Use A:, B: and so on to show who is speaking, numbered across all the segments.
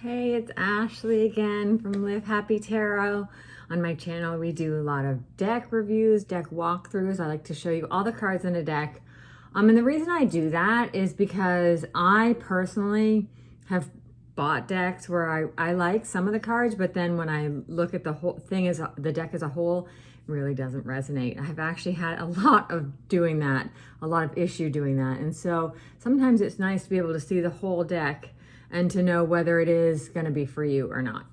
A: Hey, it's Ashley again from Live Happy Tarot. On my channel, we do a lot of deck reviews, deck walkthroughs. I like to show you all the cards in a deck. And the reason I do that is because I personally have bought decks where I like some of the cards, but then when I look at the whole thing as the deck as a whole, it really doesn't resonate. I've actually had a lot of doing that, a lot of issue doing that. And so sometimes it's nice to be able to see the whole deck and to know whether it is going to be for you or not.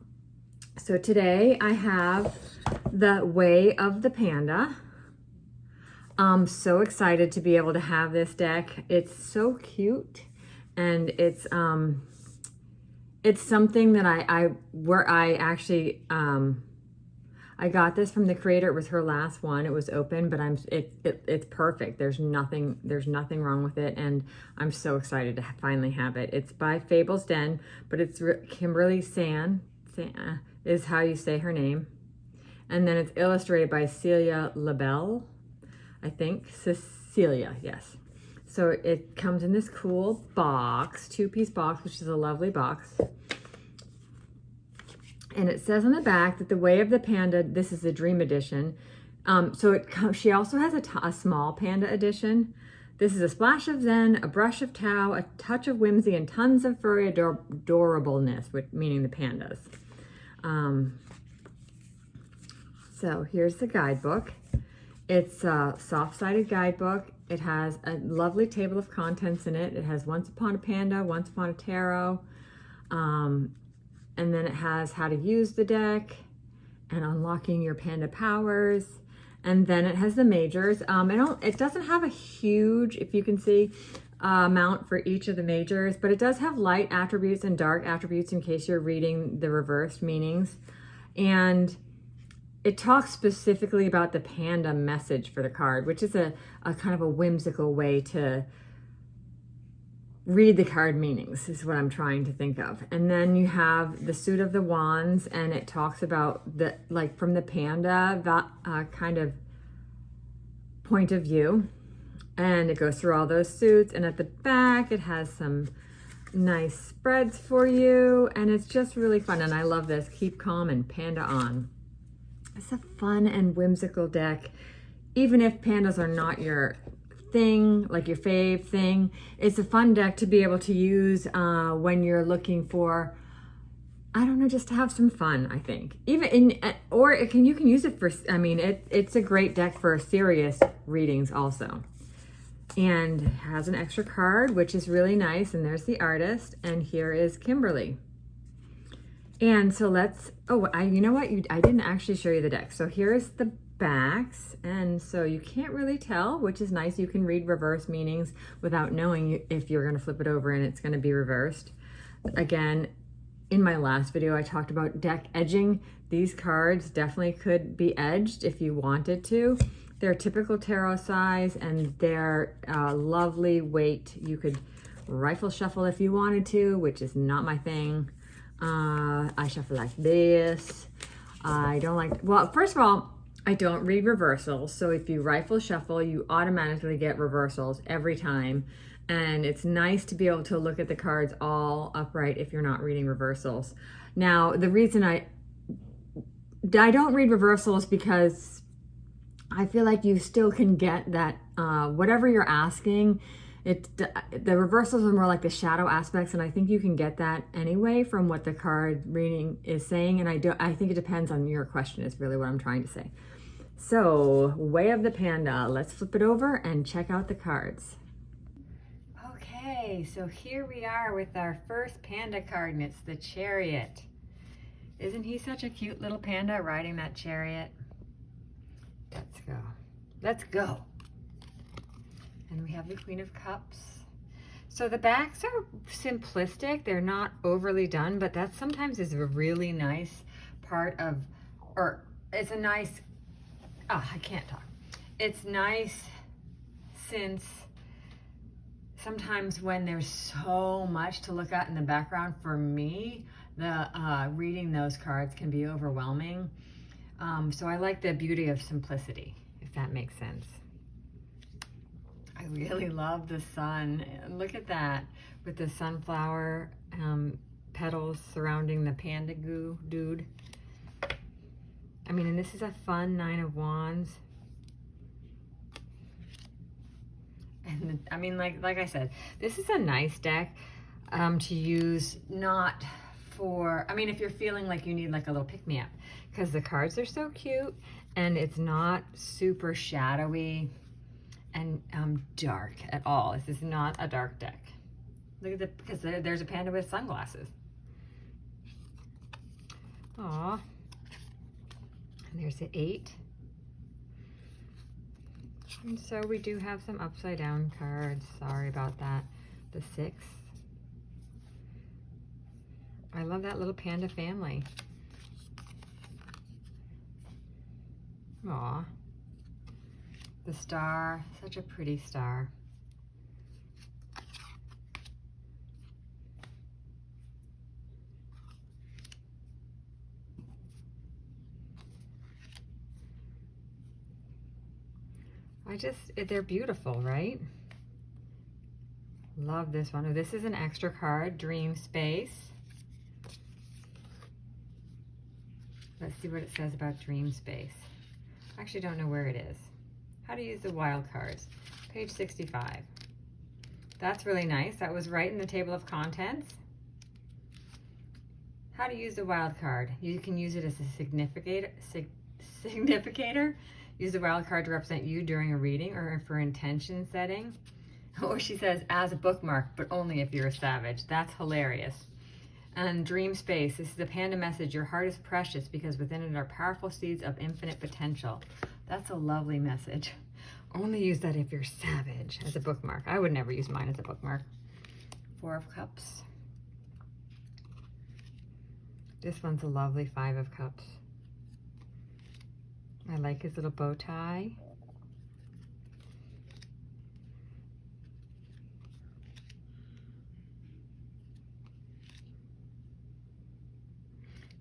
A: So today I have the Way of the Panda. I'm so excited to be able to have this deck. It's so cute, and it's something that I got this from the creator. It was her last one. It was open, but it's perfect. There's nothing wrong with it, and I'm so excited to finally have it. It's by Fable's Den, but it's Kimberly Tsan is how you say her name, and then it's illustrated by Celia LaBelle, I think. Cecilia, yes. So it comes in this cool box, two-piece box, which is a lovely box. And it says on the back that the Way of the Panda, this is the Dream Edition. She also has a small Panda edition. This is a splash of Zen, a brush of Tao, a touch of whimsy, and tons of furry adorableness, meaning the pandas. So here's the guidebook. It's a soft-sided guidebook. It has a lovely table of contents in it. It has Once Upon a Panda, Once Upon a Tarot, and then it has how to use the deck and unlocking your panda powers. And then it has the majors. It doesn't have a huge, if you can see, amount for each of the majors, but it does have light attributes and dark attributes in case you're reading the reversed meanings. And it talks specifically about the panda message for the card, which is a kind of a whimsical way to read the card meanings, is what I'm trying to think of. And then you have the Suit of the Wands, and it talks about from the panda kind of point of view, and it goes through all those suits. And at the back it has some nice spreads for you, and it's just really fun. And I love this, Keep Calm and Panda On. It's a fun and whimsical deck. Even if pandas are not your thing, like your fave thing, it's a fun deck to be able to use when you're looking for, I don't know, just to have some fun, I think. You can use it for, it's a great deck for serious readings also. And it has an extra card, which is really nice, and there's the artist, and here is Kimberly. And so you know what? I didn't actually show you the deck. So here's the backs, and so you can't really tell, which is nice. You can read reverse meanings without knowing if you're going to flip it over and it's going to be reversed. Again, in my last video, I talked about deck edging. These cards definitely could be edged if you wanted to. They're typical tarot size, and they're lovely weight. You could rifle shuffle if you wanted to, which is not my thing. I shuffle like this. I don't like, well, first of all, I don't read reversals. So if you rifle shuffle, you automatically get reversals every time. And it's nice to be able to look at the cards all upright if you're not reading reversals. Now, the reason I don't read reversals because I feel like you still can get that, whatever you're asking. The reversals are more like the shadow aspects, and I think you can get that anyway from what the card reading is saying. And I think it depends on your question is really what I'm trying to say. So, Way of the Panda, let's flip it over and check out the cards. Okay, so here we are with our first panda card, and it's the Chariot. Isn't he such a cute little panda riding that chariot? Let's go. Let's go. And we have the Queen of Cups. So the backs are simplistic. They're not overly done, but that sometimes is a really nice part of, or it's a nice, I can't talk. It's nice since sometimes when there's so much to look at in the background, for me, reading those cards can be overwhelming. So I like the beauty of simplicity, if that makes sense. I really love the sun. Look at that with the sunflower petals surrounding the panda goo dude. I mean, and this is a fun 9 of Wands. And I mean, like I said, this is a nice deck to use, not for, I mean, if you're feeling like you need like a little pick-me-up, because the cards are so cute and it's not super shadowy and dark at all. This is not a dark deck. Look at the, because there's a panda with sunglasses. Aw. And there's the 8. And so we do have some upside down cards. Sorry about that. The 6. I love that little panda family. Aw. The star, such a pretty star. They're beautiful, right? Love this one. Oh, this is an extra card, Dream Space. Let's see what it says about Dream Space. I actually don't know where it is. How to use the wild cards. Page 65. That's really nice. That was right in the table of contents. How to use the wild card. You can use it as a significator. Use the wild card to represent you during a reading or for intention setting. Or she says, as a bookmark, but only if you're a savage. That's hilarious. And Dream Space. This is the panda message. Your heart is precious because within it are powerful seeds of infinite potential. That's a lovely message. Only use that if you're savage as a bookmark. I would never use mine as a bookmark. 4 of Cups. This one's a lovely 5 of Cups. I like his little bow tie.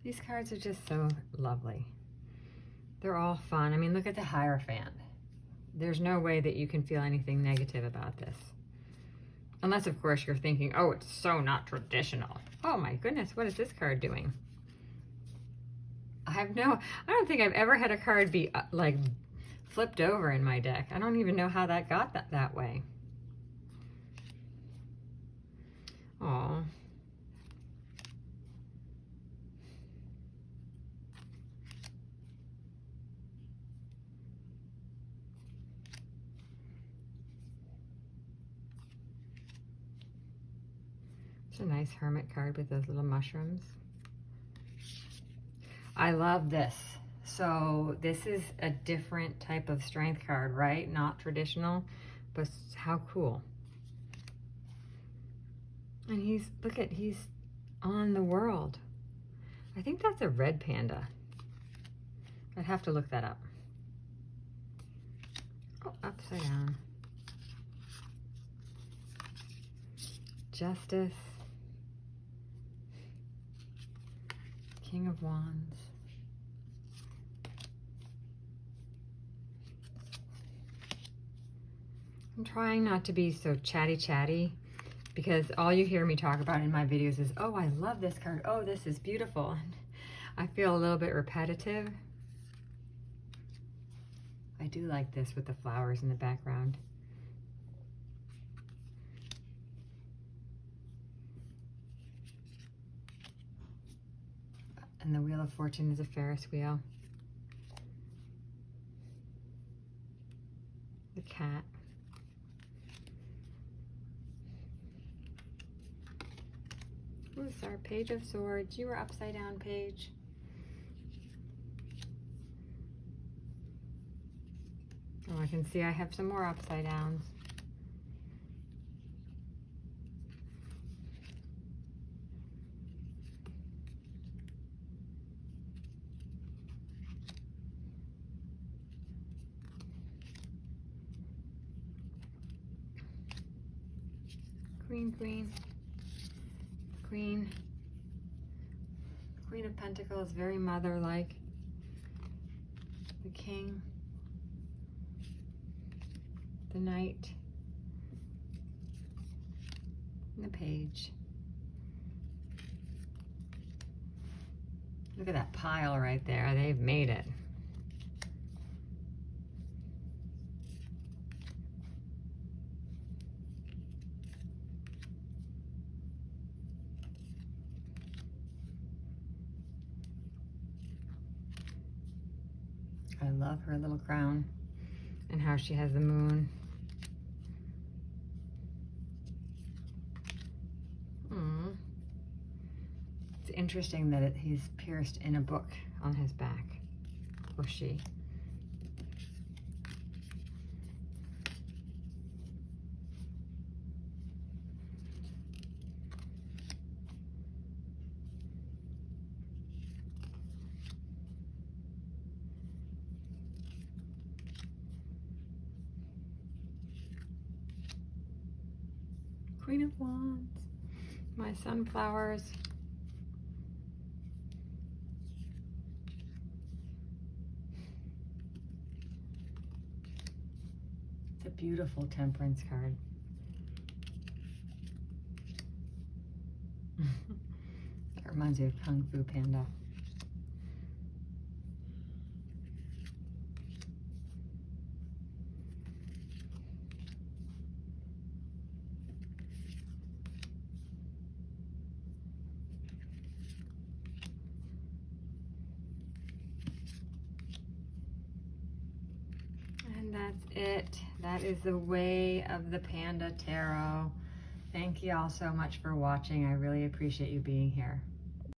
A: These cards are just so lovely. They're all fun. I mean, look at the Hierophant. There's no way that you can feel anything negative about this. Unless, of course, you're thinking, oh, it's so not traditional. Oh my goodness, what is this card doing? I don't think I've ever had a card be like flipped over in my deck. I don't even know how that got that way. Oh. It's a nice hermit card with those little mushrooms. I love this. So this is a different type of strength card, right? Not traditional, but how cool. And he's on the world. I think that's a red panda. I'd have to look that up. Oh, upside down. Justice. King of Wands. I'm trying not to be so chatty because all you hear me talk about in my videos is, oh, I love this card. Oh, this is beautiful. And I feel a little bit repetitive. I do like this with the flowers in the background. And the Wheel of Fortune is a Ferris wheel. The cat. Ooh, sorry, Page of Swords. You were upside down, Page. Oh, I can see I have some more upside downs. Queen of Pentacles, very mother-like. The King, the Knight, and the Page. Look at that pile right there. They've made it. I love her little crown and how she has the moon. It's interesting that he's pierced in a book on his back, or she. Queen of Wands, my sunflowers. It's a beautiful Temperance card. That reminds me of Kung Fu Panda. And that's it. That is the way of the Panda Tarot. Thank you all so much for watching. I really appreciate you being here.